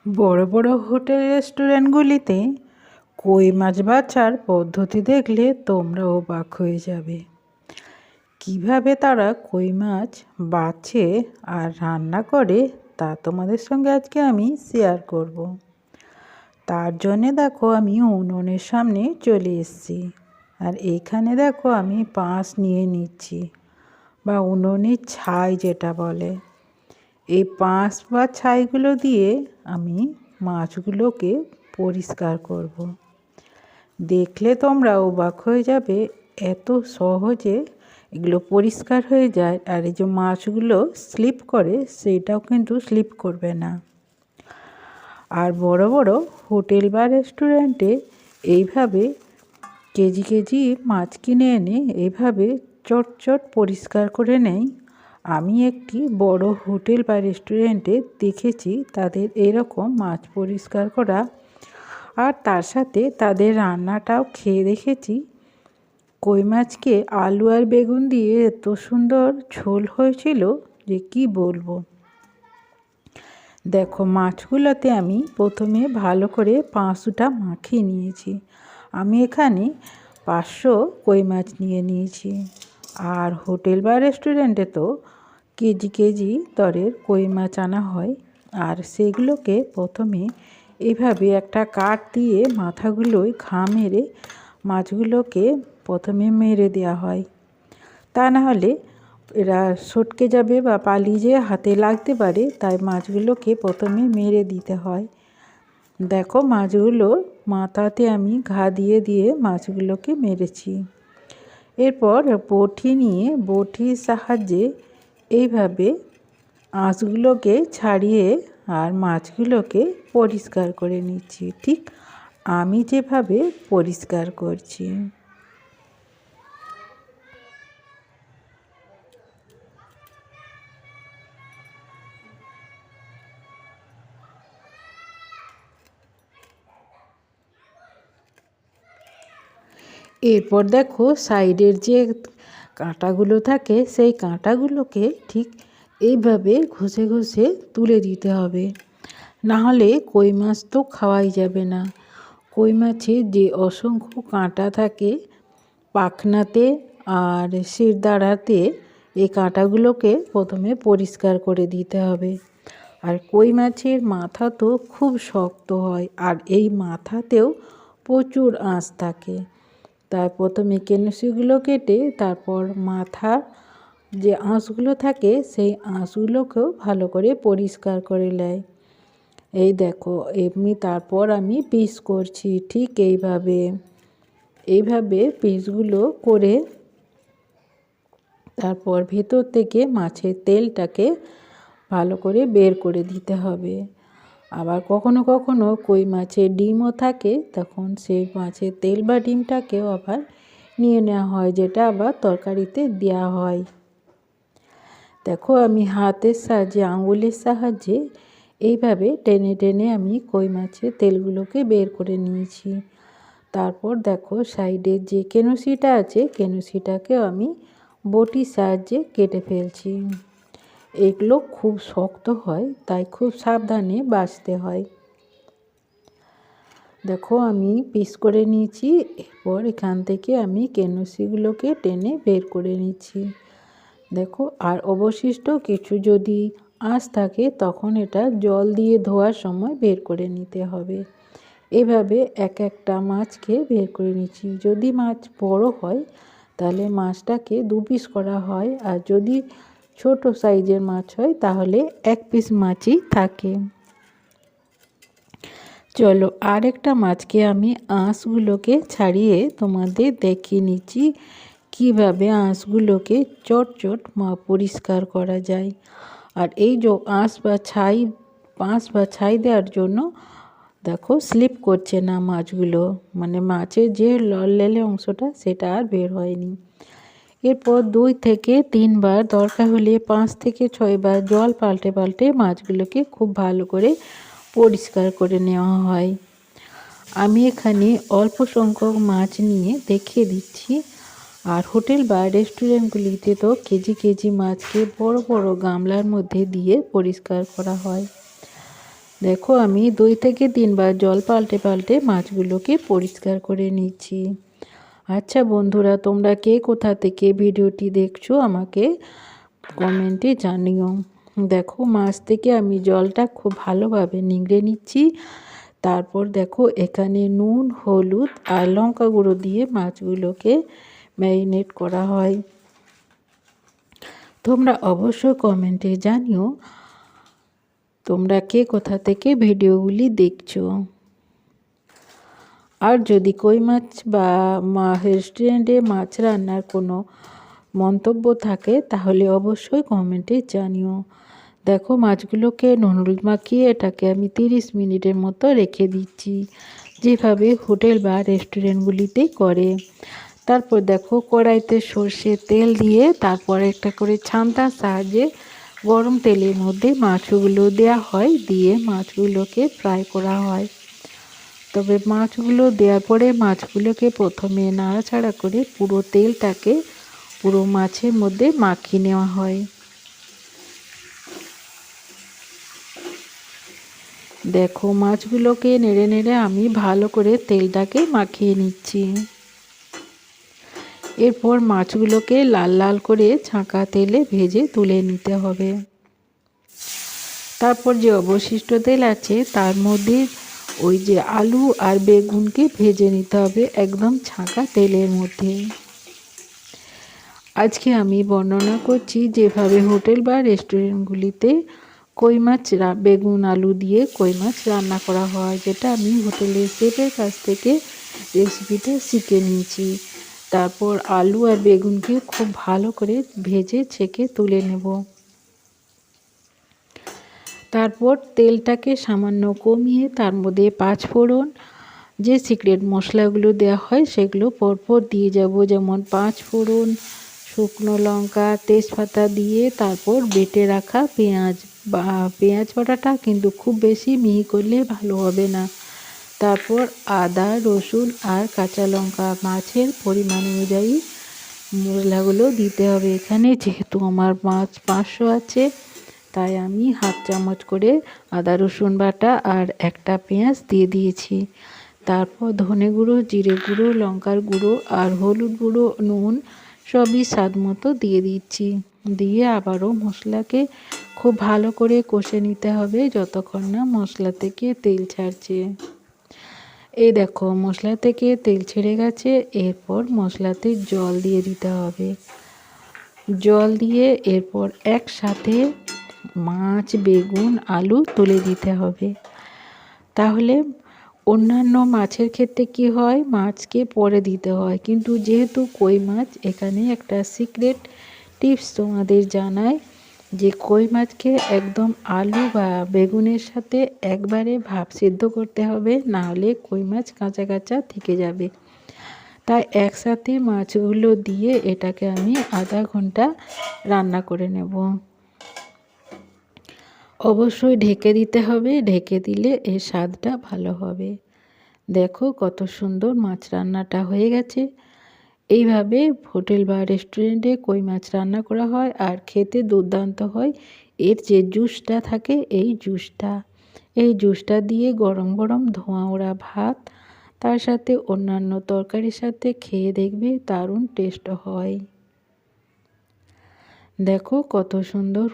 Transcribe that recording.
বড় বড় হোটেল রেস্টুরেন্টগুলিতে কই মাছ বাছার পদ্ধতি দেখলে তোমরা অবাক হয়ে যাবে। কিভাবে তারা কই মাছ বাছে আর রান্না করে তা তোমাদের সঙ্গে আজকে আমি শেয়ার করব। তার জন্যে দেখো আমি উনুনের সামনে চলে এসেছি, আর এইখানে দেখো আমি পাঁশ নিয়ে নিচ্ছি, বা উনুনের ছাই যেটা বলে। এই পাঁশ বা ছাইগুলো দিয়ে আমি মাছগুলোকে পরিষ্কার করব। দেখলে তোমরা অবাক হয়ে যাবে, এত সহজে এগুলো পরিষ্কার হয়ে যায়। আর এই যে মাছগুলো স্লিপ করে, সেটাও কিন্তু স্লিপ করবে না। আর বড় বড় হোটেল বা রেস্টুরেন্টে এইভাবে কেজি কেজি মাছ কিনে এনে এইভাবে চটচট পরিষ্কার করে নেয়। আমি একটি বড় হোটেল বা রেস্টুরেন্টে দেখেছি তাদের এরকম মাছ পরিষ্কার করা, আর তার সাথে তাদের রান্নাটাও খেয়ে দেখেছি। কই মাছকে আলু আর বেগুন দিয়ে এত সুন্দর ঝোল হয়েছিল যে কি বলবো। দেখো মাছগুলোতে আমি প্রথমে ভালো করে পাঁসটা মাখিয়ে নিয়েছি। আমি এখানে 500 কই মাছ নিয়ে নিয়েছি। আর হোটেল বা রেস্টুরেন্টে তো কেজি কেজি দরের কই মাছ আনা হয়, আর সেগুলোকে প্রথমে এইভাবে একটা কাঠ দিয়ে মাথাগুলোয় ঘা মেরে মাছগুলোকে প্রথমে মেরে দেওয়া হয়। তা না হলে এরা সটকে যাবে বা পালিয়ে যেয়ে হাতে লাগতে পারে, তাই মাছগুলোকে প্রথমে মেরে দিতে হয়। দেখো মাছগুলো মাথাতে আমি ঘা দিয়ে দিয়ে মাছগুলোকে মেরেছি। এরপর বটি নিয়ে বটির সাহায্যে এইভাবে আঁশগুলোকে ছাড়িয়ে আর মাছগুলোকে পরিষ্কার করে নিচ্ছি, ঠিক আমি যেভাবে পরিষ্কার করছি। এরপর দেখো সাইডের যে কাঁটাগুলো থাকে, সেই কাঁটাগুলোকে ঠিক এইভাবে ঘষে ঘষে তুলে দিতে হবে, না হলে কই মাছ তো খাওয়াই যাবে না। কই মাছে যে অসংখ্য কাঁটা থাকে পাখনাতে আর শিরদাঁড়াতে, এই কাঁটাগুলোকে প্রথমে পরিষ্কার করে দিতে হবে। আর কই মাছের মাথা তো খুব শক্ত হয়, আর এই মাথাতেও প্রচুর আঁশ থাকে। তাই প্রথমে কেনুসিগুলো কেটে তারপর মাথার যে আঁশগুলো থাকে সেই আঁশগুলোকেও ভালো করে পরিষ্কার করে নেয়। এই দেখো এমনি তারপর আমি পিস করছি, ঠিক এইভাবে পিসগুলো করে তারপর ভেতর থেকে মাছের তেলটাকে ভালো করে বের করে দিতে হবে। আবার কখনো কখনো কই মাছের ডিমও থাকে, তখন সেই মাছের তেল বা ডিমটাকেও আবার নিয়ে নেওয়া হয়, যেটা আবার তরকারিতে দেওয়া হয়। দেখো আমি হাতের সাহায্যে আঙুলের সাহায্যে এইভাবে টেনে টেনে আমি কই মাছের তেলগুলোকে বের করে নিয়েছি। তারপর দেখো সাইডের যে কেনুসিটা আছে, কেনুসিটাকেও আমি বটির সাহায্যে কেটে ফেলছি। এগুলো খুব শক্ত হয়, তাই খুব সাবধানে বাছতে হয়। দেখো আমি পিস করে নিয়েছি। এরপর এখান থেকে আমি কেনুসিগুলোকে টেনে বের করে নিচ্ছি। দেখো আর অবশিষ্ট কিছু যদি আঁশ থাকে তখন এটা জল দিয়ে ধোয়ার সময় বের করে নিতে হবে। এভাবে এক একটা মাছকে বের করে নিচ্ছি। যদি মাছ বড় হয় তাহলে মাছটাকে 2 পিস করা হয়, আর যদি ছোট সাইজের মাছ হয় তাহলে 1 পিস মাছই থাকে। চলো আরেকটা মাছকে আমি আঁশগুলোকে ছাড়িয়ে তোমাদের দেখিয়ে নিচ্ছি কিভাবে আঁশগুলোকে চটচট পরিষ্কার করা যায়। আর এই যে আঁশ বা ছাই দেওয়ার জন্য দেখো স্লিপ করছে না মাছগুলো, মানে মাছের যে ললে অংশটা সেটা আর বের হয়নি। এরপর 2 থেকে 3 বার, দরকার হলে 5 থেকে 6 বার জল পাল্টে পাল্টে মাছগুলোকে খুব ভালো করে পরিষ্কার করে নেওয়া হয়। আমি এখানে অল্প সংখ্যক মাছ নিয়ে দেখিয়ে দিচ্ছি। আর হোটেল বা রেস্টুরেন্টগুলিতে তো কেজি কেজি মাছকে বড় বড় গামলার মধ্যে দিয়ে পরিষ্কার করা হয়। দেখো আমি 2 থেকে 3 বার জল পাল্টে পাল্টে মাছগুলোকে পরিষ্কার করে নিচ্ছি। আচ্ছা বন্ধুরা, তোমরা কে কোথা থেকে ভিডিওটি দেখছো আমাকে কমেন্টে জানিও। দেখো মাছ থেকে আমি জলটা খুব ভালোভাবে নিংড়ে নিচ্ছি। তারপর দেখো এখানে নুন, হলুদ আর লঙ্কা গুঁড়ো দিয়ে মাছগুলোকে ম্যারিনেট করা হয়। তোমরা অবশ্যই কমেন্টে জানিও তোমরা কে কোথা থেকে ভিডিওগুলি দেখছো। আর যদি কই মাছ বা রেস্টুরেন্টে মাছ রান্নার কোনো মন্তব্য থাকে তাহলে অবশ্যই কমেন্টে জানিও। দেখো মাছগুলোকে নুন হলুদ মাখিয়ে এটাকে আমি 30 মিনিটের মতো রেখে দিচ্ছি, যেভাবে হোটেল বা রেস্টুরেন্টগুলিতে করে। তারপর দেখো কড়াইতে সর্ষের তেল দিয়ে তারপর একটা করে ছান্তার সাহায্যে গরম তেলের মধ্যে মাছগুলো দেওয়া হয়, দিয়ে মাছগুলোকে ফ্রাই করা হয়। তবে মাছগুলো দেওয়ার পরে মাছগুলোকে প্রথমে নাড়াচাড়া করে পুরো তেলটাকে পুরো মাছের মধ্যে মাখিয়ে নেওয়া হয়। দেখো মাছগুলোকে নেড়ে নেড়ে আমি ভালো করে তেলটাকে মাখিয়ে নিচ্ছি। এরপর মাছগুলোকে লাল লাল করে ছাঁকা তেলে ভেজে তুলে নিতে হবে। তারপর যে অবশিষ্ট তেল আছে তার মধ্যে ওই যে আলু আর বেগুনকে ভেজে নিতে হবে একদম ছাঁকা তেলের মধ্যে। আজকে আমি বর্ণনা করছি যেভাবে হোটেল বা রেস্টুরেন্টগুলিতে কই মাছ বেগুন আলু দিয়ে কই মাছ রান্না করা হয়, যেটা আমি হোটেলের শেফের কাছ থেকে রেসিপিটা শিখে নিয়েছি। তারপর আলু আর বেগুনকে খুব ভালো করে ভেজে ছেঁকে তুলে নেব। তারপর তেলটাকে সামান্য কমিয়ে তার মধ্যে 5 ফোড়ন, যে সিক্রেট মশলাগুলো দেওয়া হয় সেগুলো পরপর দিয়ে যাব, যেমন 5 ফোড়ন, শুকনো লঙ্কা, তেজপাতা দিয়ে তারপর বেটে রাখা পেঁয়াজ বা পেঁয়াজ বাটাটা কিন্তু খুব বেশি মিহি করলে ভালো হবে না। তারপর আদা, রসুন আর কাঁচা লঙ্কা মাছের পরিমাণ অনুযায়ী মশলাগুলো দিতে হবে। এখানে যেহেতু আমার মাছ 500 আছে তাই আমি হাফ চামচ করে আদা রসুন বাটা আর একটা পেঁয়াজ দিয়ে দিয়েছি। তারপর ধনে গুঁড়ো, জিরে গুঁড়ো, লঙ্কার গুঁড়ো আর হলুদ গুঁড়ো, নুন সবই স্বাদ মতো দিয়ে দিচ্ছি। দিয়ে আবারও মশলাকে খুব ভালো করে কষে নিতে হবে যতক্ষণ না মশলা থেকে তেল ছাড়ছে। এই দেখো মশলা থেকে তেল ছেড়ে গেছে। এরপর মশলাতে জল দিয়ে দিতে হবে। জল দিয়ে এরপর একসাথে মাছ, বেগুন, আলু তুলে দিতে হবে। তাহলে অন্যান্য মাছের ক্ষেত্রে কি হয়, মাছকে পরে দিতে হয়, কিন্তু যেহেতু কই মাছ এখানে একটা সিক্রেট টিপস তোমাদের জানাই যে কই মাছকে একদম আলু বা বেগুনের সাথে একবারে ভাপ সিদ্ধ করতে হবে, নাহলে কই মাছ কাঁচা কাঁচা থেকে যাবে। তাই একসাথে মাছগুলো দিয়ে এটাকে আমি আধা ঘন্টা রান্না করে নেব। অবশ্যই ঢেকে দিতে হবে, ঢেকে দিলে এর স্বাদটা ভালো হবে। দেখো কত সুন্দর মাছ রান্নাটা হয়ে গেছে। এইভাবে হোটেল বা রেস্টুরেন্টে কই মাছ রান্না করা হয় আর খেতে দুর্দান্ত হয়। এর যে জুসটা থাকে এই জুসটা দিয়ে গরম গরম ধোঁয়া ওড়া ভাত তার সাথে অন্যান্য তরকারির সাথে খেয়ে দেখবে দারুণ টেস্ট হয়। দেখো কত সুন্দর